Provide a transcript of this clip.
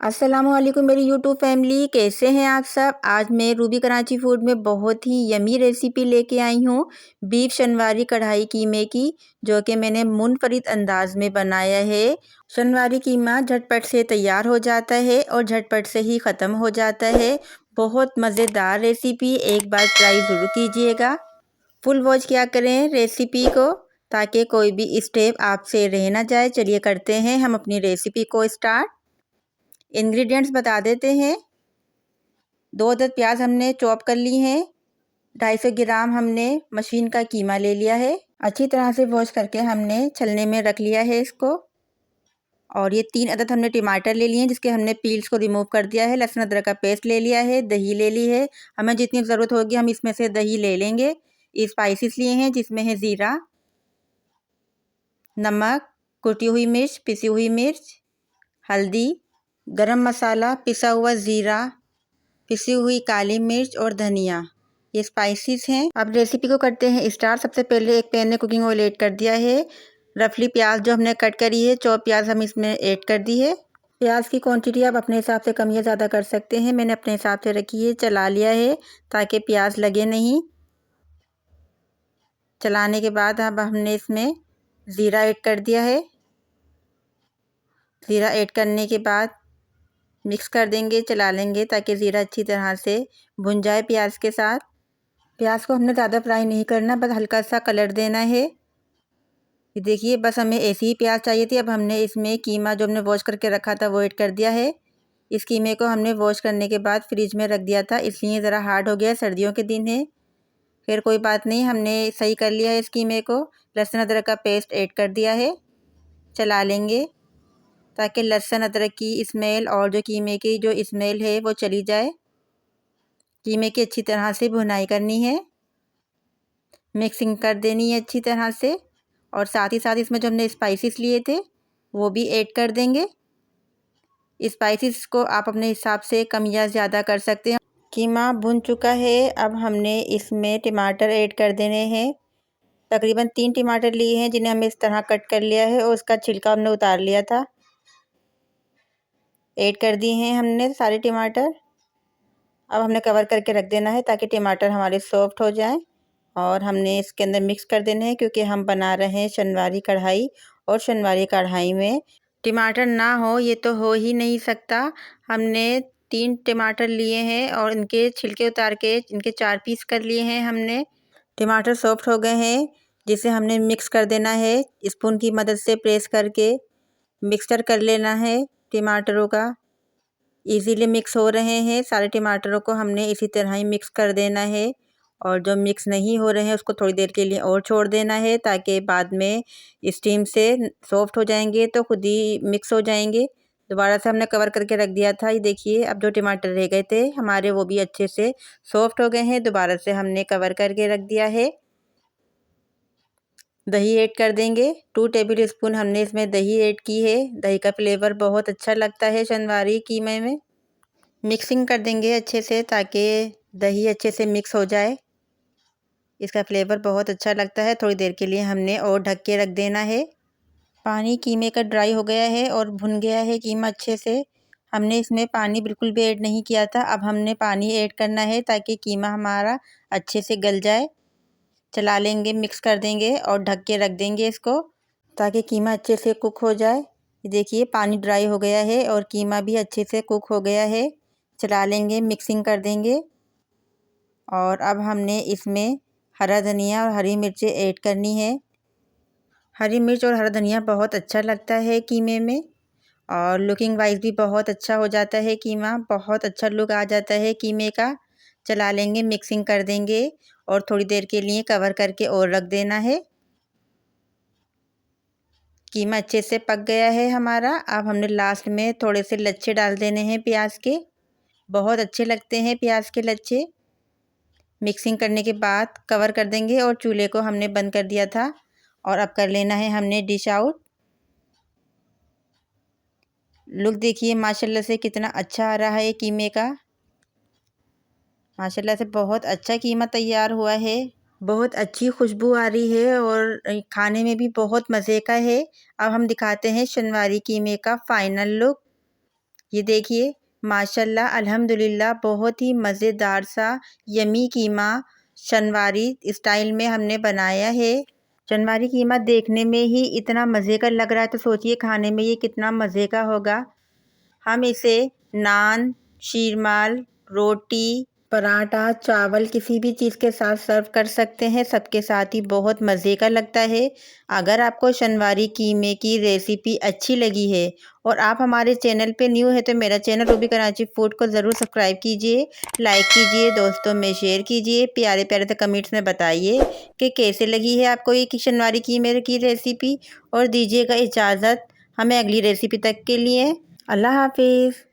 अस्सलामुअलैकुम मेरी YouTube family, कैसे हैं आप सब। आज मैं रूबी कराची फूड में बहुत ही यमी रेसिपी लेके आई हूँ बीफ शनवारी कढ़ाई कीमे की, जो कि मैंने मुनफरिद अंदाज में बनाया है। शनवारी कीमा झटपट से तैयार हो जाता है और झटपट से ही ख़त्म हो जाता है। बहुत मज़ेदार रेसिपी, एक बार ट्राई ज़रूर कीजिएगा। फुल वॉच किया करें रेसिपी को ताकि कोई भी स्टेप आपसे रह ना जाए। चलिए करते हैं हम अपनी रेसिपी को स्टार्ट। इंग्रेडिएंट्स बता देते हैं। 2 अदद प्याज हमने चॉप कर ली हैं। 250 ग्राम हमने मशीन का कीमा ले लिया है। अच्छी तरह से वॉश करके हमने छलने में रख लिया है इसको। और ये 3 अदद हमने टमाटर ले लिए हैं, जिसके हमने पील्स को रिमूव कर दिया है। लहसुन अदरक का पेस्ट ले लिया है। दही ले ली है। हमें जितनी ज़रूरत होगी हम इसमें से दही ले लेंगे। स्पाइसेस लिए हैं, जिसमें है ज़ीरा, नमक, कुटी हुई मिर्च, पिसी हुई मिर्च, हल्दी, गरम मसाला, पिसा हुआ ज़ीरा, पिसी हुई काली मिर्च और धनिया, ये स्पाइसेस हैं। अब रेसिपी को करते हैं स्टार्ट। सबसे पहले एक पैन में कुकिंग ऑयल ऐड कर दिया है। रफली प्याज जो हमने कट करी है, चॉप प्याज हम इसमें ऐड कर दी है। प्याज की क्वांटिटी आप अपने हिसाब से कम या ज़्यादा कर सकते हैं। मैंने अपने हिसाब से रखी है। चला लिया है ताकि प्याज लगे नहीं। चलाने के बाद अब हमने इसमें ज़ीरा ऐड कर दिया है। ज़ीरा ऐड करने के बाद मिक्स कर देंगे, चला लेंगे ताकि ज़ीरा अच्छी तरह से भुन जाए प्याज के साथ। प्याज को हमने ज़्यादा फ्राई नहीं करना, बस हल्का सा कलर देना है। ये देखिए, बस हमें ऐसी ही प्याज चाहिए थी। अब हमने इसमें कीमा जो हमने वॉश करके रखा था वो ऐड कर दिया है। इस कीमे को हमने वॉश करने के बाद फ्रिज में रख दिया था, इसलिए ज़रा हार्ड हो गया। सर्दियों के दिन है, फिर कोई बात नहीं, हमने सही कर लिया है इस कीमे को। लहसुन अदरक का पेस्ट ऐड कर दिया है। चला लेंगे ताकि लहसुन अदरक की स्मेल और जो कीमे की जो स्मेल है वो चली जाए। कीमे की अच्छी तरह से भुनाई करनी है, मिक्सिंग कर देनी है अच्छी तरह से। और साथ ही साथ इसमें जो हमने स्पाइसेस लिए थे वो भी ऐड कर देंगे। स्पाइसेस को आप अपने हिसाब से कम या ज़्यादा कर सकते हैं। कीमा भुन चुका है। अब हमने इसमें टमाटर ऐड कर देने हैं। तकरीबन 3 टमाटर लिए हैं, जिन्हें हमने इस तरह कट कर लिया है और उसका छिलका हमने उतार लिया था। ऐड कर दिए हैं हमने सारे टमाटर। अब हमने कवर करके रख देना है ताकि टमाटर हमारे सॉफ्ट हो जाएं। और हमने इसके अंदर मिक्स कर देने हैं, क्योंकि हम बना रहे हैं शनवारी कढ़ाई, और शनवारी कढ़ाई में टमाटर ना हो ये तो हो ही नहीं सकता। हमने 3 टमाटर लिए हैं और इनके छिलके उतार के इनके 4 पीस कर लिए हैं हमने। टमाटर सॉफ्ट हो गए हैं, जिसे हमने मिक्स कर देना है। स्पून की मदद से प्रेस करके मिक्सचर कर लेना है टमाटरों का। इजीली मिक्स हो रहे हैं सारे टमाटरों को, हमने इसी तरह ही मिक्स कर देना है। और जो मिक्स नहीं हो रहे हैं उसको थोड़ी देर के लिए और छोड़ देना है, ताकि बाद में स्टीम से सॉफ्ट हो जाएंगे तो खुद ही मिक्स हो जाएंगे। दोबारा से हमने कवर करके रख दिया था। ये देखिए, अब जो टमाटर रह गए थे हमारे वो भी अच्छे से सॉफ्ट हो गए हैं। दोबारा से हमने कवर करके रख दिया है। दही ऐड कर देंगे। 2 टेबल स्पून हमने इसमें दही ऐड की है। दही का फ्लेवर बहुत अच्छा लगता है शनवारी कीमे में। मिक्सिंग कर देंगे अच्छे से ताकि दही अच्छे से मिक्स हो जाए। इसका फ्लेवर बहुत अच्छा लगता है। थोड़ी देर के लिए हमने और ढक के रख देना है। पानी कीमे का ड्राई हो गया है और भुन गया है कीमा अच्छे से। हमने इसमें पानी बिल्कुल भी ऐड नहीं किया था। अब हमने पानी ऐड करना है ताकि कीमा हमारा अच्छे से गल जाए। चला लेंगे, मिक्स कर देंगे और ढक के रख देंगे इसको, ताकि कीमा अच्छे से कुक हो जाए। ये देखिए, पानी ड्राई हो गया है और कीमा भी अच्छे से कुक हो गया है। चला लेंगे, मिक्सिंग कर देंगे। और अब हमने इसमें हरा धनिया और हरी मिर्चें ऐड करनी है। हरी मिर्च और हरा धनिया बहुत अच्छा लगता है कीमे में, और लुकिंग वाइज भी बहुत अच्छा हो जाता है कीमा। बहुत अच्छा लुक आ जाता है कीमे का। चला लेंगे, मिक्सिंग कर देंगे और थोड़ी देर के लिए कवर करके और रख देना है। कीमा अच्छे से पक गया है हमारा। अब हमने लास्ट में थोड़े से लच्छे डाल देने हैं प्याज के। बहुत अच्छे लगते हैं प्याज के लच्छे। मिक्सिंग करने के बाद कवर कर देंगे और चूल्हे को हमने बंद कर दिया था। और अब कर लेना है हमने डिश आउट। लुक देखिए माशाल्लाह से कितना अच्छा आ रहा है कीमे का। माशाल्लाह से बहुत अच्छा कीमा तैयार हुआ है। बहुत अच्छी खुशबू आ रही है और खाने में भी बहुत मज़े का है। अब हम दिखाते हैं शनवारी कीमे का फाइनल लुक। ये देखिए माशाल्लाह अल्हम्दुलिल्लाह बहुत ही मज़ेदार सा यमी कीमा शनवारी स्टाइल में हमने बनाया है। शनवारी कीमा देखने में ही इतना मज़े का लग रहा है तो सोचिए खाने में ये कितना मज़े का होगा। हम इसे नान, शीरमाल, रोटी, पराठा, चावल किसी भी चीज़ के साथ सर्व कर सकते हैं। सबके साथ ही बहुत मज़े का लगता है। अगर आपको शनवारी कीमे की रेसिपी अच्छी लगी है और आप हमारे चैनल पे न्यू है तो मेरा चैनल रूबी कराची फूड को ज़रूर सब्सक्राइब कीजिए, लाइक कीजिए, दोस्तों में शेयर कीजिए, प्यारे प्यारे से कमेंट्स में बताइए कि कैसे लगी है आपको ये शनवारी कीमे की रेसिपी और दीजिएगा इजाज़त हमें अगली रेसिपी तक के लिए। अल्लाह हाफिज़।